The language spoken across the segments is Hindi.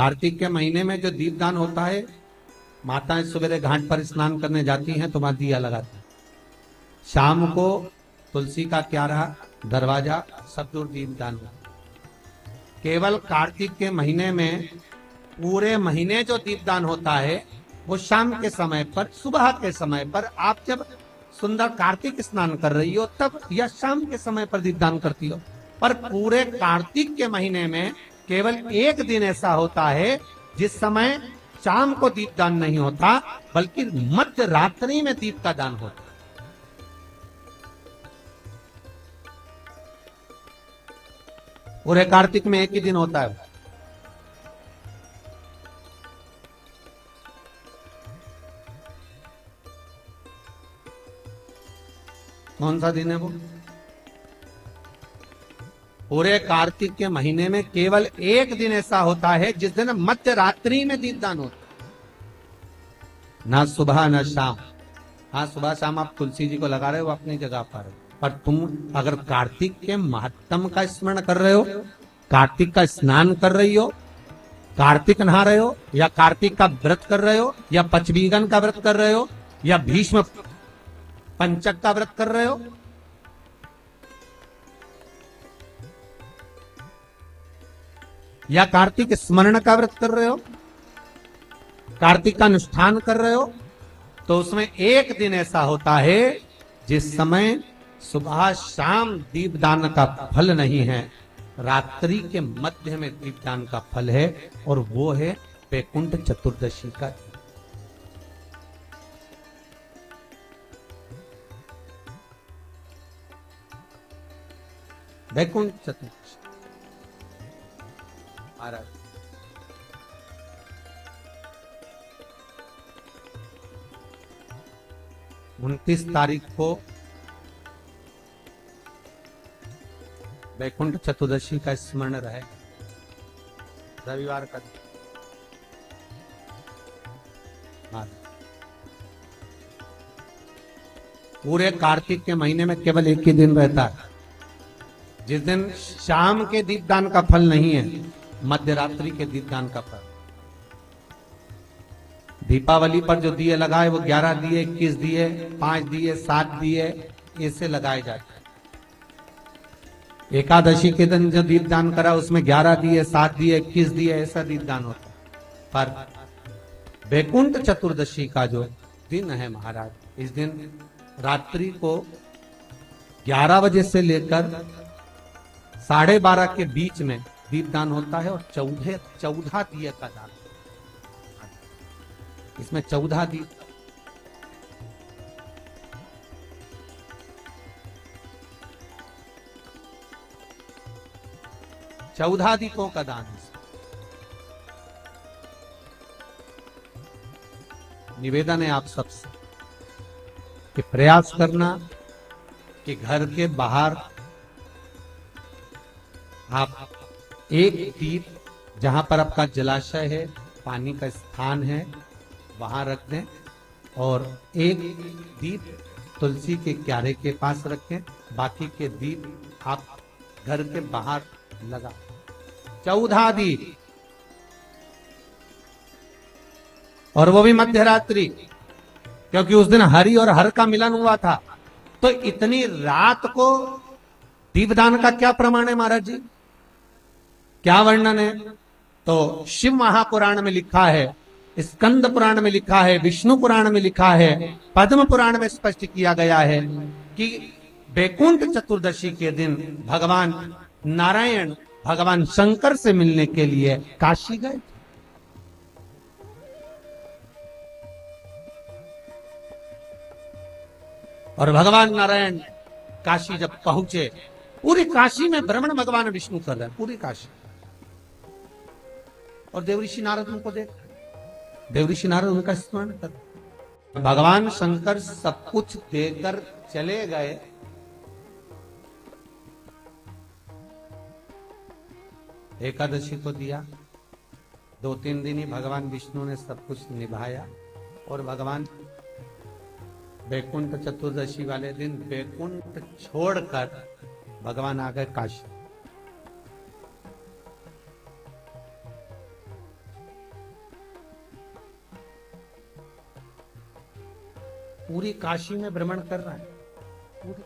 कार्तिक के महीने में जो दीपदान होता है, माताएं सवेरे घाट पर स्नान करने जाती हैं तो वहां दिया लगाती हैं। शाम को तुलसी का क्यारा, दरवाजा सब दूर दीपदान होता है। केवल कार्तिक के महीने में पूरे महीने जो दीपदान होता है वो शाम के समय पर, सुबह के समय पर, आप जब सुंदर कार्तिक स्नान कर रही हो तब, या शाम के समय पर दीपदान करती हो। पर पूरे कार्तिक के महीने में केवल एक दिन ऐसा होता है जिस समय शाम को दीपदान नहीं होता, बल्कि मध्य रात्रि में दीप का दान होता है। पूरे कार्तिक में एक ही दिन होता है। कौन सा दिन है वो? पूरे कार्तिक के महीने में केवल एक दिन ऐसा होता है जिस दिन मध्य रात्रि में दीपदान होता है, ना सुबह ना शाम। हाँ, सुबह शाम आप तुलसी जी को लगा रहे हो अपनी जगह पर, तुम अगर कार्तिक के महात्म का स्मरण कर रहे हो, कार्तिक का स्नान कर रही हो, कार्तिक नहा रहे हो, या कार्तिक का व्रत कर रहे हो, या पचवीगन का व्रत कर रहे हो, या भीष्म पंचक का व्रत कर रहे हो, या कार्तिक स्मरण का व्रत कर रहे हो, कार्तिक का अनुष्ठान कर रहे हो, तो उसमें एक दिन ऐसा होता है जिस समय सुबह शाम दीपदान का फल नहीं है, रात्रि के मध्य में दीपदान का फल है, और वो है वैकुंठ चतुर्दशी का। वैकुंठ चतुर्दशी महाराज 29 तारीख को वैकुंठ चतुर्दशी का स्मरण रहे, रविवार का। पूरे कार्तिक के महीने में केवल एक ही दिन रहता है जिस दिन शाम के दीपदान का फल नहीं है, मध्य रात्रि के दीपदान का फल। दीपावली पर जो दिए लगाए वो 11 दिए, 21 दिए, 5 दिए, 7 दिए, ऐसे लगाए जाते हैं। एकादशी के दिन जो दीपदान करा उसमें 11 दिए, 7 दिए, 21 दिए, ऐसा दीपदान होता है। पर वैकुंठ चतुर्दशी का जो दिन है महाराज, इस दिन रात्रि को 11 बजे से लेकर 12:30 के बीच में दीपदान होता है, और 14 दिए का दान। इसमें 14 दीप, चौदह दीपों का दान है। निवेदन है आप सबसे कि प्रयास करना कि घर के बाहर आप एक दीप, जहां पर आपका जलाशय है, पानी का स्थान है, वहां रख दें, और एक दीप तुलसी के क्यारे के पास रखें। बाकी के दीप आप घर के बाहर लगा। 14 दीप, और वो भी मध्य रात्रि, क्योंकि उस दिन हरि और हर का मिलन हुआ था। तो इतनी रात को दीपदान का क्या प्रमाण है महाराज जी, क्या वर्णन है? तो शिव महापुराण में लिखा है, स्कंद पुराण में लिखा है, विष्णु पुराण में लिखा है, पद्म पुराण में स्पष्ट किया गया है कि वैकुंठ चतुर्दशी के दिन भगवान नारायण भगवान शंकर से मिलने के लिए काशी गए। और भगवान नारायण काशी जब पहुंचे, पूरी काशी में भ्रमण भगवान विष्णु कर रहे हैं, पूरी काशी। और देवऋषि नारद उनको देख, देवऋषि नारद उनका स्मरण कर। भगवान शंकर सब कुछ देकर चले गए, एकादशी को दिया, 2-3 दिन ही भगवान विष्णु ने सब कुछ निभाया, और भगवान वैकुंठ चतुर्दशी वाले दिन वैकुंठ छोड़कर भगवान आ गए काशी। पूरी काशी में भ्रमण कर रहा है। पूरी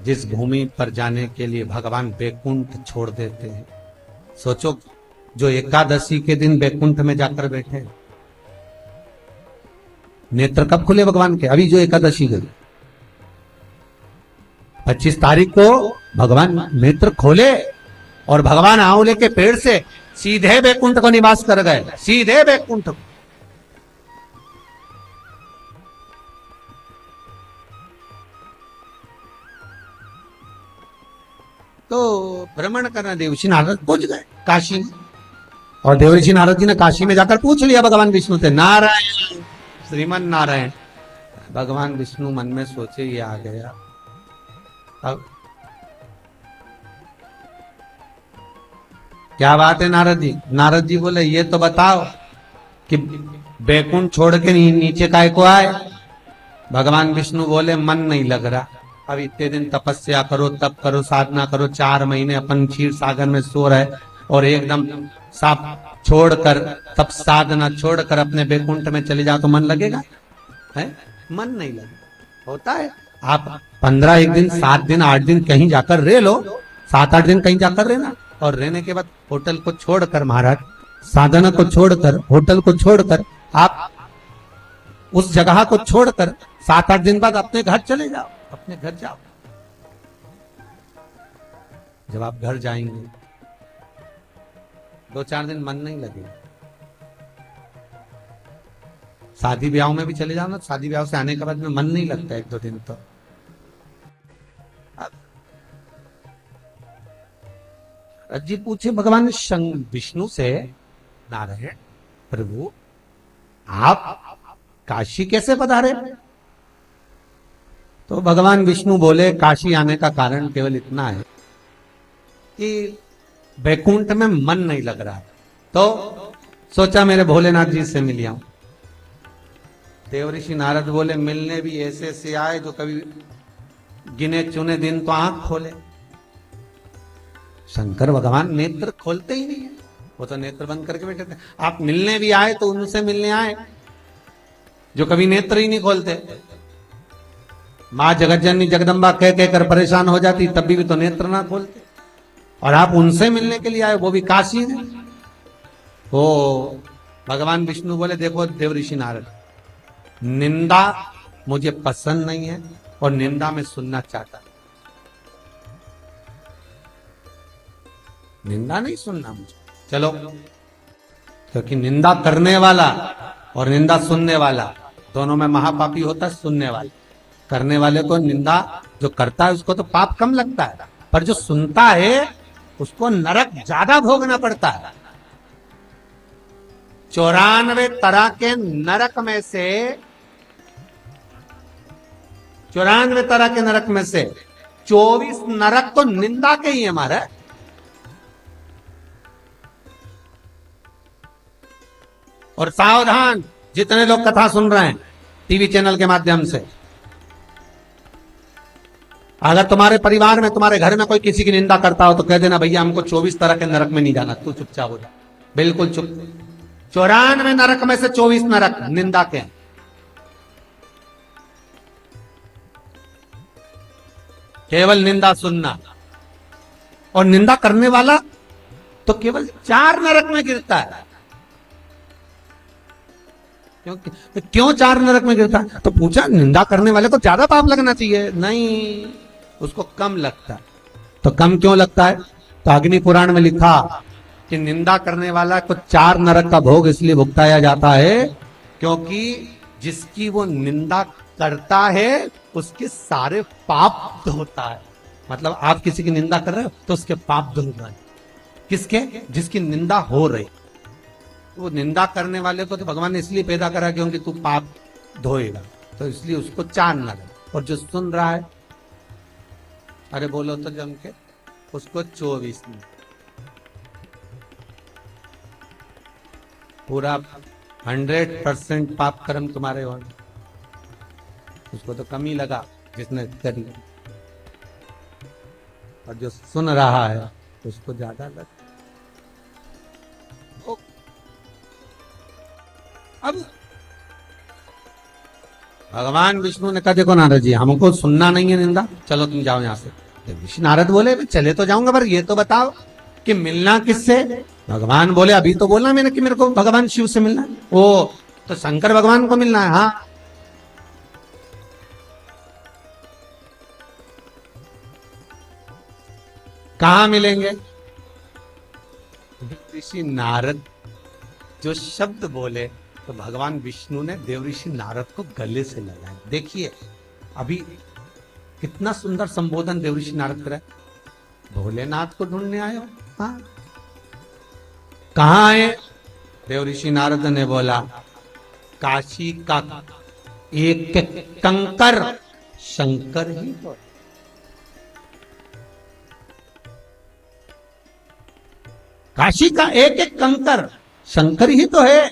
जिस भूमि पर जाने के लिए भगवान बैकुंठ छोड़ देते हैं, सोचो जो एकादशी के दिन बैकुंठ में जाकर बैठे, नेत्र कब खुले भगवान के? अभी जो एकादशी गई 25 तारीख को भगवान नेत्र खोले और भगवान आंवले के पेड़ से सीधे बैकुंठ को निवास कर गए, सीधे बैकुंठ को। तो भ्रमण करना देवर्षि नारद पहुंच गए काशी में, और देवर्षि नारद जी ने काशी में जाकर पूछ लिया भगवान विष्णु से, नारायण श्रीमन नारायण। भगवान विष्णु मन में सोचे ये आ गया, अब क्या बात है नारद जी? नारद जी बोले ये तो बताओ कि बैकुंठ छोड़ के नीचे काय को आए? भगवान विष्णु बोले मन नहीं लग रहा, अब इतने दिन तपस्या करो, तप करो, साधना करो, 4 महीने अपन क्षीर सागर में सो रहे और एकदम साफ छोड़कर, तप साधना छोड़कर अपने बैकुंठ में चले जाओ तो मन लगेगा? है मन नहीं लगेगा। होता है आप 15 एक दिन 7 दिन 8 दिन कहीं जाकर रह लो, 7-8 दिन कहीं जाकर रहना, और रहने के बाद होटल को छोड़कर, महाराज साधना को छोड़कर, होटल को छोड़कर, आप उस जगह को छोड़कर 7-8 दिन बाद अपने घर चले जाओ, अपने घर जाओ। जब आप घर जाएंगे 2-4 दिन मन नहीं लगेगा। शादी ब्याह में भी चले जाओ ना, शादी ब्याह से आने के बाद में मन नहीं लगता 1-2 दिन तो। जी पूछे भगवान विष्णु से, नारायण प्रभु आप काशी कैसे पधारे? तो भगवान विष्णु बोले काशी आने का कारण केवल इतना है कि बैकुंठ में मन नहीं लग रहा, तो सोचा मेरे भोलेनाथ जी से मिल आऊं। देवऋषि नारद बोले मिलने भी ऐसे से आए जो कभी गिने चुने दिन तो आंख खोले। शंकर भगवान नेत्र खोलते ही नहीं है, वो तो नेत्र बंद करके बैठे थे। आप मिलने भी आए तो उनसे मिलने आए जो कभी नेत्र ही नहीं खोलते। मां जगतजननी जगदम्बा कह कहकर परेशान हो जाती, तब भी तो नेत्र ना खोलते, और आप उनसे मिलने के लिए आए, वो भी काशी में। वो भगवान विष्णु बोले देखो देवऋषि नारद, निंदा मुझे पसंद नहीं है और निंदा में सुनना चाहता, निंदा नहीं सुनना मुझे। चलो, क्योंकि निंदा करने वाला और निंदा सुनने वाला दोनों में महापापी होता है। सुनने वाले, करने वाले को निंदा जो करता है उसको तो पाप कम लगता है, पर जो सुनता है उसको नरक ज्यादा भोगना पड़ता है। 94 तरह के नरक में से, 94 तरह के नरक में से 24 नरक तो निंदा के ही है हमारे। और सावधान जितने लोग कथा सुन रहे हैं टीवी चैनल के माध्यम से, अगर तुम्हारे परिवार में, तुम्हारे घर में कोई किसी की निंदा करता हो तो कह देना भैया हमको 24 तरह के नरक में नहीं जाना, तू चुपचाप हो जा, बिल्कुल चुप। 94 नरक में से 24 नरक निंदा के हैं। केवल निंदा सुनना, और निंदा करने वाला तो केवल 4 नरक में गिरता है। क्यों 4 नरक में गिरता है? तो पूछा निंदा करने वाले को ज्यादा पाप लगना चाहिए, नहीं, उसको कम लगता है। तो कम क्यों लगता है? तो अग्नि पुराण में लिखा कि निंदा करने वाला को 4 नरक का भोग इसलिए भुगताया जाता है क्योंकि जिसकी वो निंदा करता है उसके सारे पाप धोता है। मतलब आप किसी की निंदा कर रहे हो तो उसके पाप धुल रहे हैं। किसके? जिसकी निंदा हो रही। वो निंदा करने वाले को तो भगवान ने इसलिए पैदा करा क्योंकि तू पाप धोएगा, तो इसलिए उसको 4 नरक। और जो सुन रहा है, अरे बोलो तो जम के, उसको 24 नरक। पूरा 100% पाप कर्म तुम्हारे हो, उसको तो कम ही लगा जिसने करी, और जो सुन रहा है उसको ज्यादा लगा। अब भगवान विष्णु ने कहा देखो नारद जी, हमको सुनना नहीं है निंदा, चलो तुम जाओ यहां से। देवर्षि नारद बोले चले तो जाऊंगा, पर ये तो बताओ कि मिलना किससे। भगवान बोले अभी तो बोला मैंने कि मेरे को भगवान शिव से मिलना है। ओ तो शंकर भगवान को मिलना है। हाँ, कहां मिलेंगे? ऋषि नारद जो शब्द बोले तो भगवान विष्णु ने देवऋषि नारद को गले से लगाया। देखिए अभी कितना सुंदर संबोधन देवऋषि नारद करे, भोलेनाथ को ढूंढने आए हो। हाँ, कहां आए? देवऋषि नारद ने बोला काशी का एक कंकर शंकर ही तो है। काशी का एक एक कंकर शंकर ही तो है।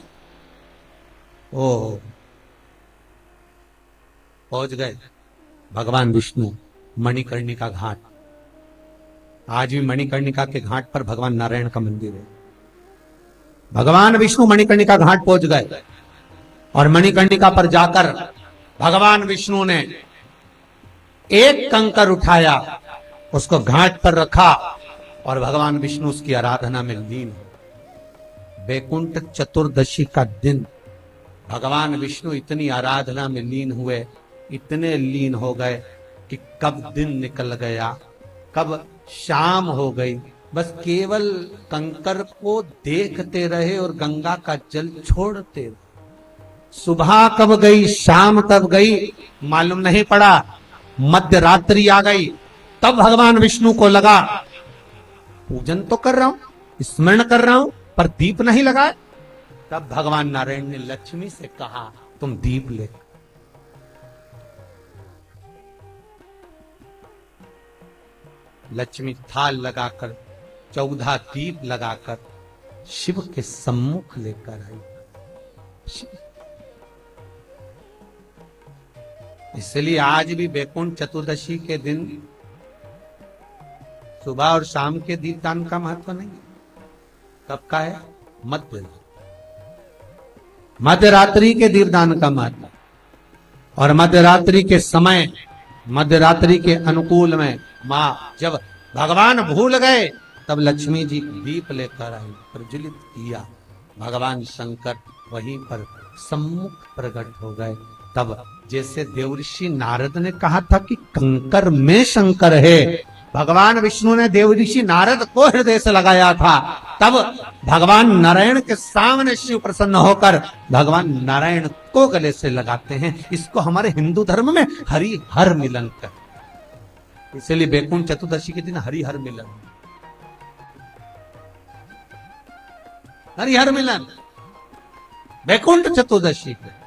ओ पहुंच गए भगवान विष्णु मणिकर्णिका घाट। आज भी मणिकर्णिका के घाट पर भगवान नारायण का मंदिर है। भगवान विष्णु मणिकर्णिका घाट पहुंच गए और मणिकर्णिका पर जाकर भगवान विष्णु ने एक कंकर उठाया, उसको घाट पर रखा और भगवान विष्णु उसकी आराधना में लीन हो। वैकुंठ चतुर्दशी का दिन भगवान विष्णु इतनी आराधना में लीन हुए, इतने लीन हो गए कि कब दिन निकल गया, कब शाम हो गई, बस केवल कंकर को देखते रहे और गंगा का जल छोड़ते रहे। सुबह कब गई, शाम कब गई मालूम नहीं पड़ा। मध्य रात्रि आ गई, तब भगवान विष्णु को लगा पूजन तो कर रहा हूं, स्मरण कर रहा हूं, पर दीप नहीं लगाए। तब भगवान नारायण ने लक्ष्मी से कहा तुम दीप ले। लक्ष्मी थाल लगाकर 14 दीप लगाकर शिव के सम्मुख लेकर आई। इसलिए आज भी वैकुंठ चतुर्दशी के दिन सुबह और शाम के दीपदान का महत्व नहीं है। कब का है? मध्य रात्रि के दीपदान का महत्व। और मध्य रात्रि के समय, मध्य रात्रि के अनुकूल में मां जब भगवान भूल गए तब लक्ष्मी जी दीप लेकर आई, प्रज्वलित किया। भगवान शंकर वहीं पर सम्मुख प्रकट हो गए। तब जैसे देवऋषि नारद ने कहा था कि कंकर में शंकर है, भगवान विष्णु ने देवऋषि नारद को हृदय से लगाया था, तब भगवान नारायण के सामने शिव प्रसन्न होकर भगवान नारायण को गले से लगाते हैं। इसको हमारे हिंदू धर्म में हरि हर मिलन कर। इसलिए वैकुंठ चतुर्दशी के दिन हरि हर मिलन, हरि हर मिलन वैकुंठ चतुर्दशी के